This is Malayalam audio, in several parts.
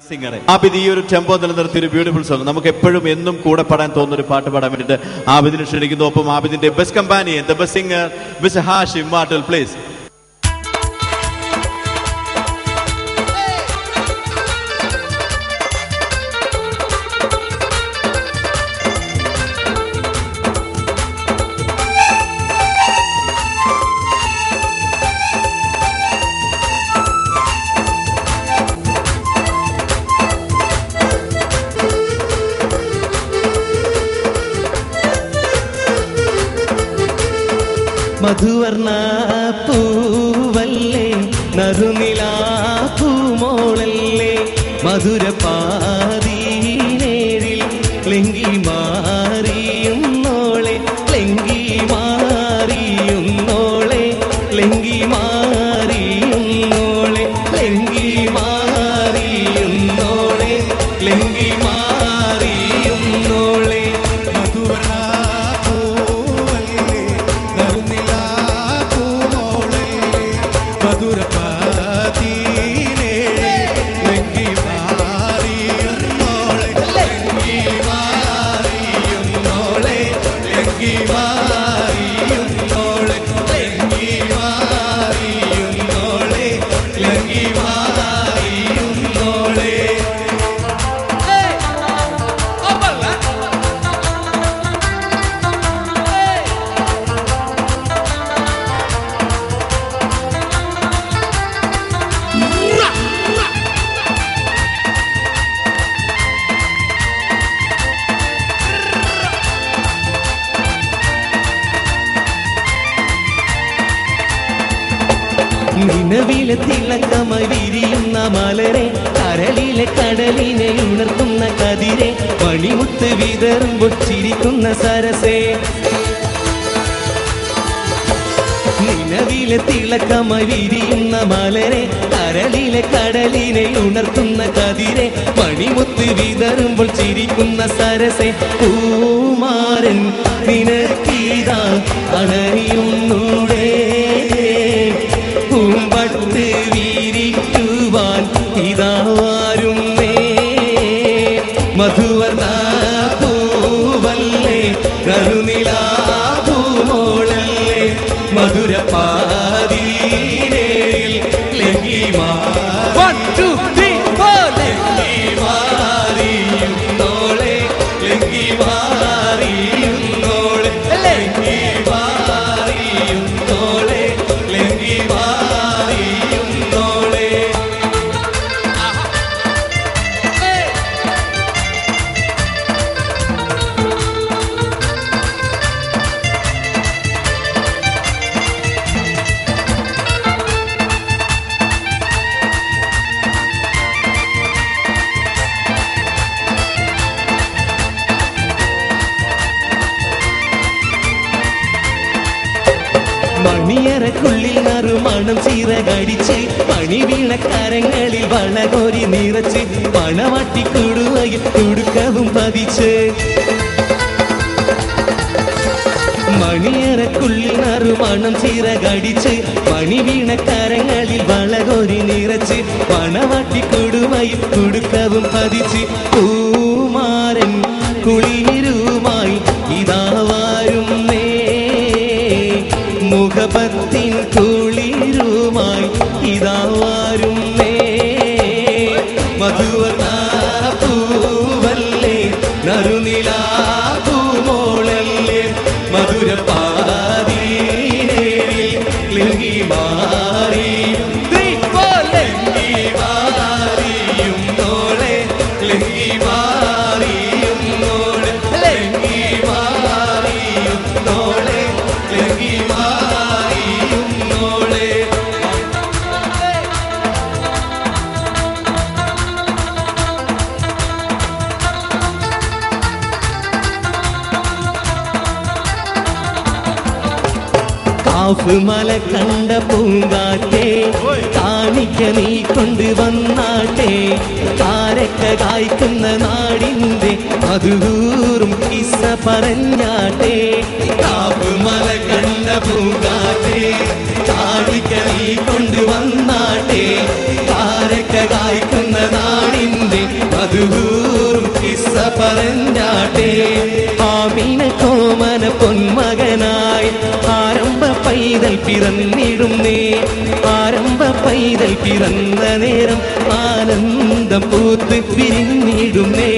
സിംഗറെ ആബിദ് ഈ ഒരു ടെമ്പോ നിലനിർത്തിയ ഒരു ബ്യൂട്ടിഫുൾ സോങ് നമുക്ക് എപ്പോഴും എന്നും കൂടെ പാടാൻ തോന്നുന്ന ഒരു പാട്ട് പാടാൻ വേണ്ടിയിട്ട് ആബിദിനെ ക്ഷണിക്കുന്നു. ഒപ്പം ആബിദിന്റെ best companion the best singer mister Hashim Mattal please. മധുവർണ്ണ പൂവല്ലേ നറുനിലാ പൂമോളല്ലേ മധുരപാതീനേരിൽ ലെങ്കി മാറിയുന്നോളെ ലെങ്കി മാറിയുന്നോളെ ലെങ്കി മാറിയുന്നോളെ ലെങ്കി മാറിയുന്നോളെ ലെങ്കി മാറിയുന്നോളെ മധുവർണ്ണ നിലവിലെ തിളക്കമായി വിരിയുന്ന മലരെ കരളിലെ കടലിനെ ഉണർത്തുന്ന കതിരെ പണിമുത്ത് വിതറുമ്പോൾ ചിരിക്കുന്ന സരസേ നിലവിലെ തിളക്കമായി വിരിയുന്ന മലരെ കരളിലെ കടലിനെ ഉണർത്തുന്ന കതിരെ പണിമുത്ത് വിതറുമ്പോൾ ചിരിക്കുന്ന സരസേ പൂമാരൻ നിനക്കീതാ അണയുന്നൂടേ പൂമ്പട്ട് വീരിക്കുവാൻ ഇതാരും മധുവർണ്ണ പൂവല്ലേ കരുനിലാ പൂമോളല്ലേ മധുരപാതീനേരിൽ ലെങ്കി മാറിയുന്നോളെ ലെങ്കി മാറിയുന്നോളെ ലെങ്കി മാറിയുന്നോളെ ലെങ്കി മണിയറക്കുള്ളിൽ നറുമണം ചിറകടിച്ച് പണി വീണക്കരങ്ങളിൽ വളകോരി നിറച്ച് പണവട്ടിക്കുടുവയിൽ തുടുക്കവും പതിച്ച് മണിയറക്കുള്ളിൽ നറുമണം ചിറകടിച്ച് പണി വീണക്കരങ്ങളിൽ വളകോരി നിറച്ച് പണവട്ടിക്കുടുവയിൽ തുടുക്കവും പതിച്ച് പൂമാരൻ കുളിരുമായി ഇതാവാരും മുഖപത്തിൻ കുളിരുമായി ഇതാവാരും മധുവർണ്ണ പൂവല്ലേ നറുനിലാ പൂമോളല്ലേ മധുരപാതീനേരിൽ ലെങ്കി മാറിയുന്നോളെ ലെങ്കി മാറിയുന്നോളെ ലെങ്കി മാറിയുന്നോളെ ലെങ്കി മല കണ്ട പൂങ്കാറ്റേ കാണിക്ക നീ കൊണ്ടുവന്നാട്ടെ കാരക്ക കായ്ക്കുന്ന നാടിന്റെ മധുകൂറും കിസ്സ പറഞ്ഞാട്ടെ മല കണ്ട പൂങ്കാറ്റേ കാണിക്ക നീ കൊണ്ടുവന്നാട്ടെ കാരക്ക കായ്ക്കുന്ന നാടിന്റെ ഒരു കിസ്സ പറഞ്ഞാട്ടെ. ആമീന കോമന പൊന്മകനായി ആരംഭ പൈതൽ പിറന്നിടുന്നേ. ആരംഭ പൈതൽ പിറന്ന നേരം ആനന്ദം പൂത്ത് വിരിഞ്ഞിടുന്നേ.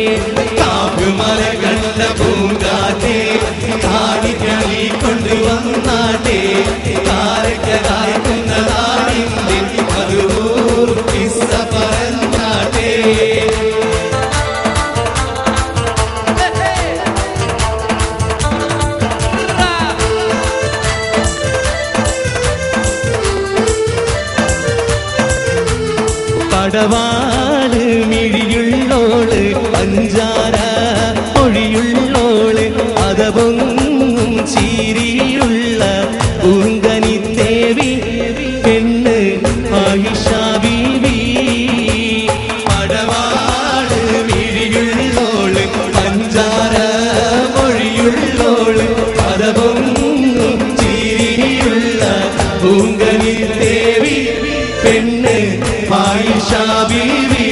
കാവുമല കണ്ട പൂങ്കാറ്റേ കാണിക്ക നീ കൊണ്ടുവന്നാട്ടെ. കാരക്ക കായ്ക്കുന്ന നാടിന്റെ മധുർ കിസ്സ പറഞ്ഞാട്ടെ. പടവാള് മിഴിയുള്ളോള് പഞ്ചാര മൊഴിയുള്ളോള് അതപൊങ്ങും ചീരിയുള്ള പൂങ്കനിത്തേവി പെണ്ണ് ആയിഷ ബീവി. പടവാള് മിഴിയുള്ളോള് പഞ്ചാര മൊഴിയുള്ളോള് അതപൊങ്ങും ചീരിയുള്ള പൂങ്കനിത്തേവി പെണ്ണ് ആയിഷ ബീവി.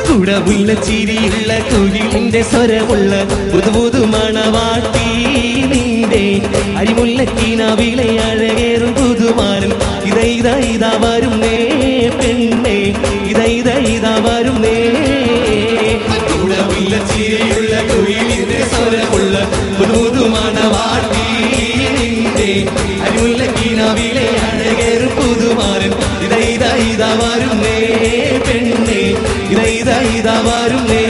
കുടവുള്ള ചിരിയുള്ള കുയിലിന്റെ സ്വരമുള്ള പുതുപുതു മണവാട്ടി നിന്റെ അരിമുല്ലക്കീനാവിലെ അഴകേറും പുതുമാരൻ ഇതാ വരുന്നേ പെണ്ണേ ഇതാ വരുന്നേ. കുടവുള്ള ചിരിയുള്ള കുയിലിന്റെ സ്വരമുള്ള പുതുപുതു മണവാട്ടി നിന്റെ അരിമുല്ലക്കീനാവിലെ അഴകേറും പുതുമാരൻ ഇതാ വരുന്നേ പെണ്ണേ ഇതാ വരുന്നേ.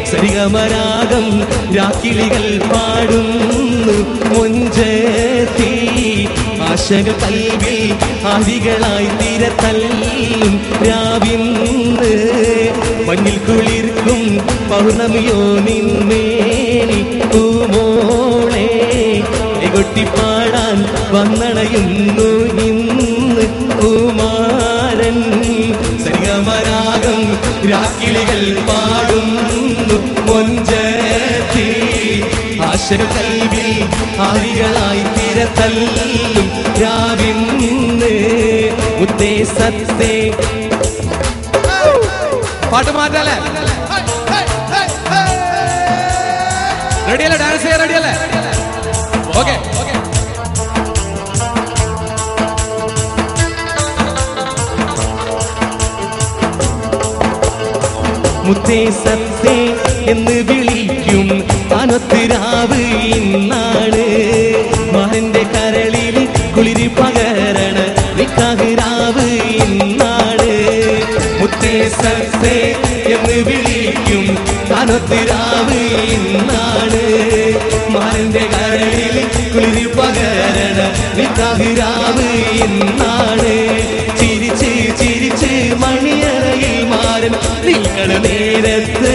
സരിഗമരാഗം രാക്കിളികൾ പാടുന്നു മൊഞ്ചത്തി. ആശകൾ കൽവിൽ ആദികളായി തിരത്തല്ലും രാവിന്ന്. മഞ്ഞിൽ കുളിർക്കും പൗർണമിയോ നിന്മേനി പൂമോളെ കൊട്ടിപ്പാടാൻ വന്നണയുന്നു ഇന്ന് കുമാരൻ. സരിഗമരാഗം രാക്കിളികൾ പാടുന്നു മൊഞ്ചത്തി. ആശകൾ കൽവിൽ ആദികളായി തിരത്തല്ലും രാവിന്ന്. ഉദ്ദേശത്തെ പാട്ട് മാറ്റല്ലേ? റെഡിയല്ലേ? ഡാൻസ് ചെയ്യാൻ റെഡിയല്ലേ? ഓക്കെ. മുത്തേസത്തെ എന്ന് വിളിക്കും അനത്തിരാവ് ഇന്നാണ്. മഹന്റെ കരളിൽ കുളിരി പകരണ നിക്കാഹിരാവ് ഇന്നാണ്. മുത്തേസത്തെ എന്ന് വിളിക്കും അനത്തിരാവ് ഇന്നാണ്. മഹന്റെ കരളിൽ കുളിരി പകരണ നിക്കാഹിരാവ് ഇന്നാണ്. ചിരിച്ച് ചിരിച്ച് മണിയറയിൽ മാറൻ നിങ്ങൾ നേരത്ത്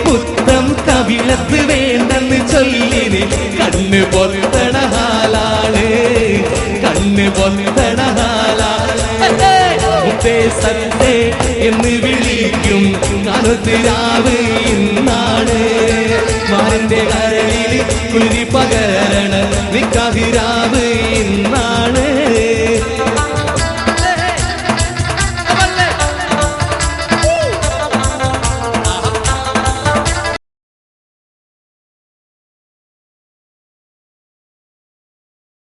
പുത്തം കവിളത്ത് വേണ്ടെന്ന് ചൊല്ലിന് കണ്ണ് പൊത്തണ ഹാലാണ്. കണ്ണ് പൊത്തണ ഹാലാണ്. സത്തേ എന്ന് വിളിക്കും കനുത്തിരാവ് ഇന്നാണ്. മാരന്റെ കരളിൽ കുളിരി പകരണ നിക്കാഹിരാവ്